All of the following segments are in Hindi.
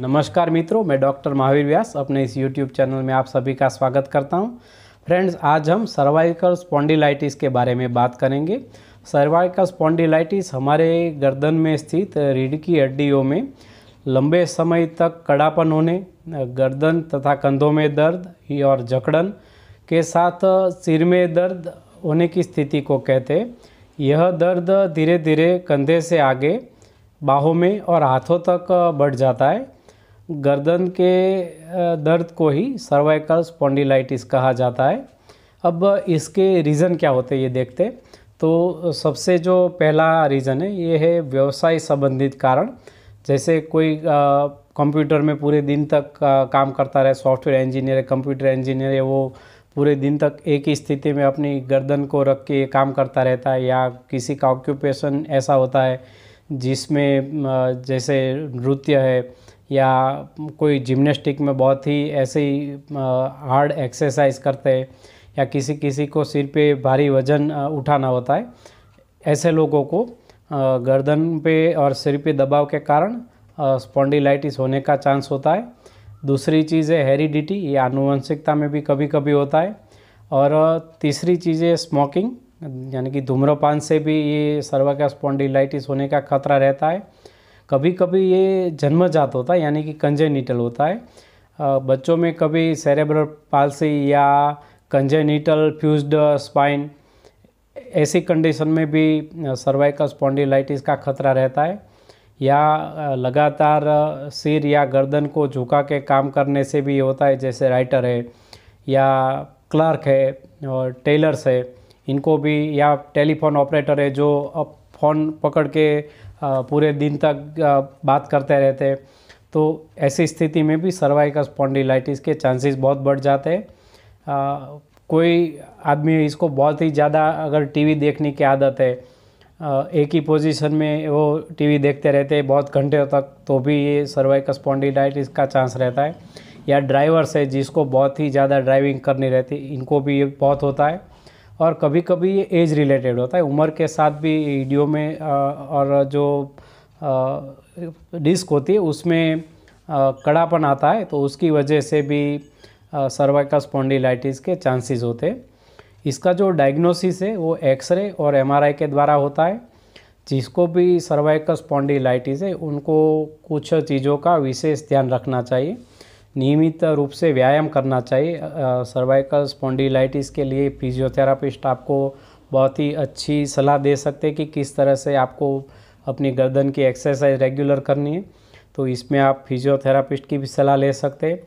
नमस्कार मित्रों, मैं डॉक्टर महावीर व्यास अपने इस YouTube चैनल में आप सभी का स्वागत करता हूं। फ्रेंड्स, आज हम सर्वाइकल स्पॉन्डिलाइटिस के बारे में बात करेंगे। सर्वाइकल स्पॉन्डिलाइटिस हमारे गर्दन में स्थित रीढ़ की हड्डियों में लंबे समय तक कड़ापन होने, गर्दन तथा कंधों में दर्द और जकड़न के साथ सिर में दर्द होने की स्थिति को कहते हैं। यह दर्द धीरे धीरे कंधे से आगे बाहों में और हाथों तक बढ़ जाता है। गर्दन के दर्द को ही सर्वाइकल स्पॉन्डिलाइटिस कहा जाता है। अब इसके रीज़न क्या होते हैं ये देखते हैं। तो सबसे जो पहला रीज़न है ये है व्यवसाय संबंधित कारण। जैसे कोई कंप्यूटर में पूरे दिन तक काम करता रहे, सॉफ्टवेयर इंजीनियर है, कंप्यूटर इंजीनियर है, वो पूरे दिन तक एक ही स्थिति में अपनी गर्दन को रख के काम करता रहता है। या किसी का ऑक्यूपेशन ऐसा होता है जिसमें जैसे नृत्य है या कोई जिम्नास्टिक में बहुत ही ऐसे ही हार्ड एक्सरसाइज करते हैं, या किसी किसी को सिर पे भारी वज़न उठाना होता है। ऐसे लोगों को गर्दन पे और सिर पे दबाव के कारण स्पॉन्डिलाइटिस होने का चांस होता है। दूसरी चीज़ है हेरिडिटी, ये आनुवंशिकता में भी कभी कभी होता है। और तीसरी चीज़ है स्मोकिंग, यानी कि धूम्रपान से भी ये सर्वाइकल स्पॉन्डिलाइटिस होने का खतरा रहता है। कभी कभी ये जन्मजात होता है, यानी कि कंजेनिटल होता है। बच्चों में कभी सेरेब्रल पाल्सी या कंजेनिटल फ्यूज्ड स्पाइन, ऐसी कंडीशन में भी सर्वाइकल स्पॉन्डिलाइटिस का खतरा रहता है। या लगातार सिर या गर्दन को झुका के काम करने से भी होता है। जैसे राइटर है या क्लर्क है और टेलर्स है, इनको भी, या टेलीफोन ऑपरेटर है जो अब फ़ोन पकड़ के पूरे दिन तक बात करते रहते हैं, तो ऐसी स्थिति में भी सर्वाइकल स्पॉन्डिलाइटिस के चांसेस बहुत बढ़ जाते हैं। कोई आदमी इसको बहुत ही ज़्यादा अगर टीवी देखने की आदत है, एक ही पोजीशन में वो टीवी देखते रहते हैं बहुत घंटे तक, तो भी ये सर्वाइकल स्पॉन्डिलाइटिस का चांस रहता है। या ड्राइवर्स है जिसको बहुत ही ज़्यादा ड्राइविंग करनी रहती है, इनको भी ये बहुत होता है। और कभी कभी ये एज रिलेटेड होता है, उम्र के साथ भी ईडियो में और जो डिस्क होती है उसमें कड़ापन आता है, तो उसकी वजह से भी सर्वाइकल स्पॉन्डिलाइटिस के चांसेस होते हैं। इसका जो डायग्नोसिस है वो एक्सरे और एमआरआई के द्वारा होता है। जिसको भी सर्वाइकल स्पॉन्डिलाइटिस है उनको कुछ चीज़ों का विशेष ध्यान रखना चाहिए। नियमित रूप से व्यायाम करना चाहिए। सर्वाइकल स्पॉन्डिलाइटिस के लिए फिजियोथेरापिस्ट आपको बहुत ही अच्छी सलाह दे सकते हैं कि किस तरह से आपको अपनी गर्दन की एक्सरसाइज रेगुलर करनी है, तो इसमें आप फिजियोथेरापिस्ट की भी सलाह ले सकते हैं।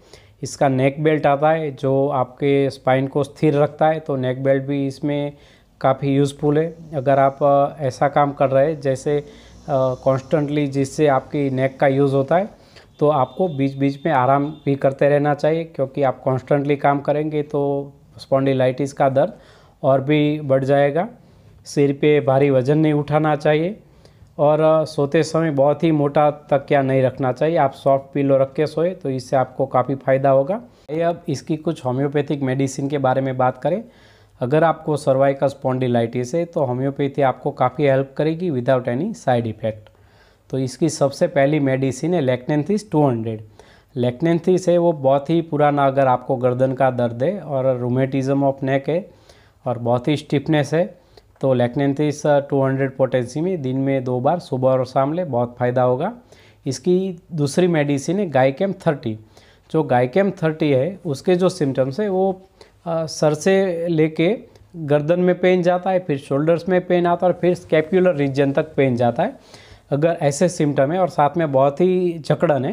इसका नेक बेल्ट आता है जो आपके स्पाइन को स्थिर रखता है, तो नेक बेल्ट भी इसमें काफ़ी यूज़फुल है। अगर आप ऐसा काम कर रहे हैं जैसे कॉन्स्टेंटली जिससे आपकी नेक का यूज़ होता है, तो आपको बीच बीच में आराम भी करते रहना चाहिए, क्योंकि आप कॉन्स्टेंटली काम करेंगे तो स्पॉन्डिलाइटिस का दर्द और भी बढ़ जाएगा। सिर पे भारी वज़न नहीं उठाना चाहिए और सोते समय बहुत ही मोटा तकिया नहीं रखना चाहिए। आप सॉफ्ट पिलो रख के सोए तो इससे आपको काफ़ी फ़ायदा होगा। अब इसकी कुछ होम्योपैथिक मेडिसिन के बारे में बात करें। अगर आपको सर्वाइकल स्पॉन्डिलाइटिस है तो होम्योपैथी आपको काफ़ी हेल्प करेगी विदाउट एनी साइड इफ़ेक्ट। तो इसकी सबसे पहली मेडिसिन है लेक्नेंथिस 200। लेक्नेंथिस है वो बहुत ही पुराना, अगर आपको गर्दन का दर्द है और रूमेटिज्म ऑफ नेक है और बहुत ही स्टिफनेस है, तो लेक्नेंथिस 200 पोटेंसी में दिन में 2 बार सुबह और शाम ले, बहुत फ़ायदा होगा। इसकी दूसरी मेडिसिन है गाइकेम 30। जो गाइकेम 30 है उसके जो सिम्टम्स है वो सर से लेके गर्दन में पेन जाता है, फिर शोल्डर्स में पेन आता है और फिर स्कैपुलर रीजन तक पेन जाता है। अगर ऐसे सिम्टम है और साथ में बहुत ही जकड़न है,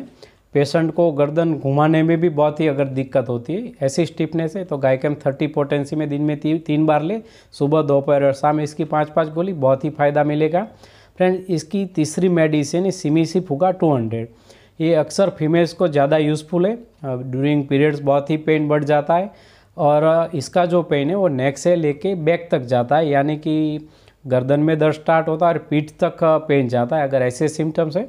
पेशेंट को गर्दन घुमाने में भी बहुत ही अगर दिक्कत होती है, ऐसी स्टिफनेस है, तो गाइकेम 30 पोटेंसी में दिन में 3 बार ले, सुबह दोपहर और शाम इसकी 5-5 गोली, बहुत ही फ़ायदा मिलेगा। फ्रेंड, इसकी तीसरी मेडिसिन है सिमिसिफुगा 200। ये अक्सर फीमेल्स को ज़्यादा यूज़फुल है। ड्यूरिंग पीरियड्स बहुत ही पेन बढ़ जाता है और इसका जो पेन है वो नेक से लेके बैक तक जाता है, यानी कि गर्दन में दर्द स्टार्ट होता है और पीठ तक पेन जाता है। अगर ऐसे सिम्टम्स है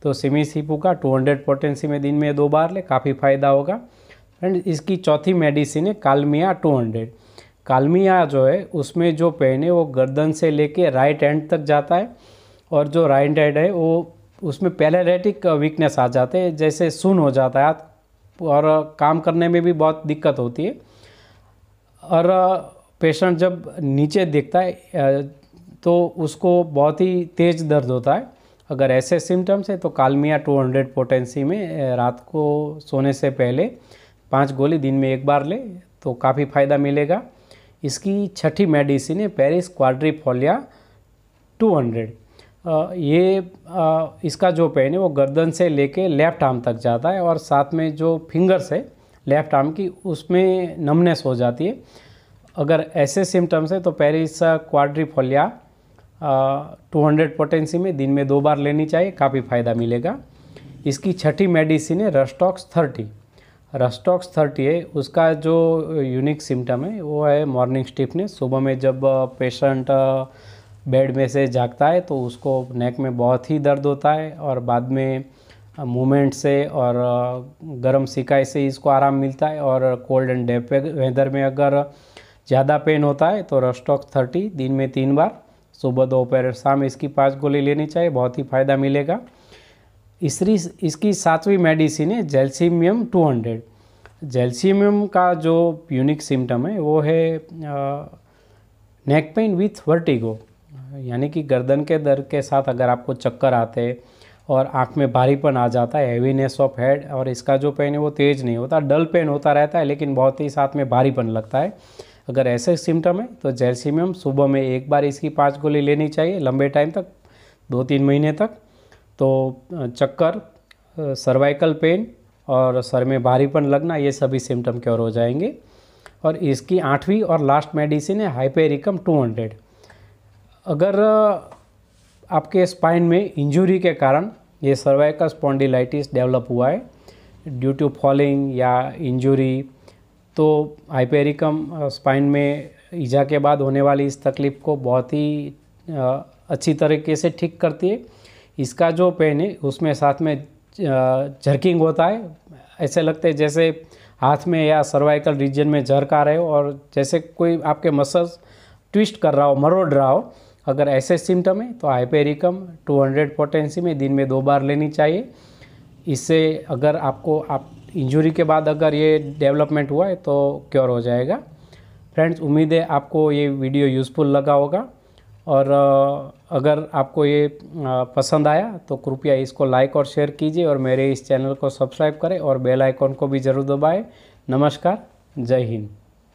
तो सिमिसिफुगा 200 पोटेंसी में दिन में 2 बार ले, काफ़ी फ़ायदा होगा। एंड इसकी चौथी मेडिसिन है कालमिया 200। कालमिया जो है उसमें जो पेन है वो गर्दन से लेके राइट हैंड तक जाता है और जो राइट हैंड है वो उसमें पैरालिटिक वीकनेस आ जाते हैं, जैसे सुन्न हो जाता है हाथ और काम करने में भी बहुत दिक्कत होती है। और पेशेंट जब नीचे देखता है तो उसको बहुत ही तेज़ दर्द होता है। अगर ऐसे सिम्टम्स है तो कालमिया 200 पोटेंसी में रात को सोने से पहले 5 गोली दिन में एक बार ले तो काफ़ी फ़ायदा मिलेगा। इसकी छठी मेडिसिन है पेरिस क्वाड्रिफोलिया 200। इसका जो पेन है वो गर्दन से लेके लेफ़्ट आर्म तक जाता है और साथ में जो फिंगर्स है लेफ़्ट आर्म की उसमें नमनेस हो जाती है। अगर ऐसे सिम्टम्स है तो पेरिस क्वाड्रिफोलिया 200 पोटेंसी में दिन में 2 बार लेनी चाहिए, काफ़ी फ़ायदा मिलेगा। इसकी छठी मेडिसिन है रस्टॉक्स 30। रस्टॉक्स 30 है, उसका जो यूनिक सिम्टम है वो है मॉर्निंग स्टिफनेस। सुबह में जब पेशेंट बेड में से जागता है तो उसको नेक में बहुत ही दर्द होता है और बाद में मूवमेंट से और गर्म सिकाई से इसको आराम मिलता है। और कोल्ड एंड डैम्प वेदर में अगर ज़्यादा पेन होता है तो रस्टॉक्स 30 दिन में 3 बार सुबह दोपहर शाम इसकी 5 गोली लेनी चाहिए, बहुत ही फ़ायदा मिलेगा। इसकी 7वीं मेडिसिन है जैल्सीमियम 200। जैल्सीमियम का जो यूनिक सिम्टम है वो है नेक पेन विथ वर्टिगो, यानी कि गर्दन के दर्द के साथ अगर आपको चक्कर आते हैं और आँख में भारीपन आ जाता है, हैवीनेस ऑफ हेड, और इसका जो पेन है वो तेज़ नहीं होता, डल पेन होता रहता है लेकिन बहुत ही साथ में भारीपन लगता है। अगर ऐसे सिम्टम है तो जैल्सीमियम सुबह में एक बार इसकी 5 गोली लेनी चाहिए लंबे टाइम तक, 2-3 महीने तक। तो चक्कर, सर्वाइकल पेन और सर में भारीपन लगना, ये सभी सिम्टम क्योर हो जाएंगे। और इसकी 8वीं और लास्ट मेडिसिन है हाइपेरिकम 200। अगर आपके स्पाइन में इंजरी के कारण ये सर्वाइकल स्पॉन्डिलाइटिस डेवलप हुआ है ड्यू टू फॉलिंग या इंजरी, तो हाइपेरिकम स्पाइन में ईजा के बाद होने वाली इस तकलीफ़ को बहुत ही अच्छी तरीके से ठीक करती है। इसका जो पेन है उसमें साथ में जर्किंग होता है, ऐसे लगते हैं जैसे हाथ में या सर्वाइकल रीजन में जर्क आ रहे हो और जैसे कोई आपके मसल्स ट्विस्ट कर रहा हो, मरोड़ रहा हो। अगर ऐसे सिम्टम है तो हाइपेरिकम 200 पोटेंसी में दिन में 2 बार लेनी चाहिए। इससे अगर आपको इंजरी के बाद अगर ये डेवलपमेंट हुआ है तो क्योर हो जाएगा। फ्रेंड्स, उम्मीद है आपको ये वीडियो यूज़फुल लगा होगा और अगर आपको ये पसंद आया तो कृपया इसको लाइक और शेयर कीजिए और मेरे इस चैनल को सब्सक्राइब करें और बेल आइकॉन को भी ज़रूर दबाएं। नमस्कार, जय हिंद।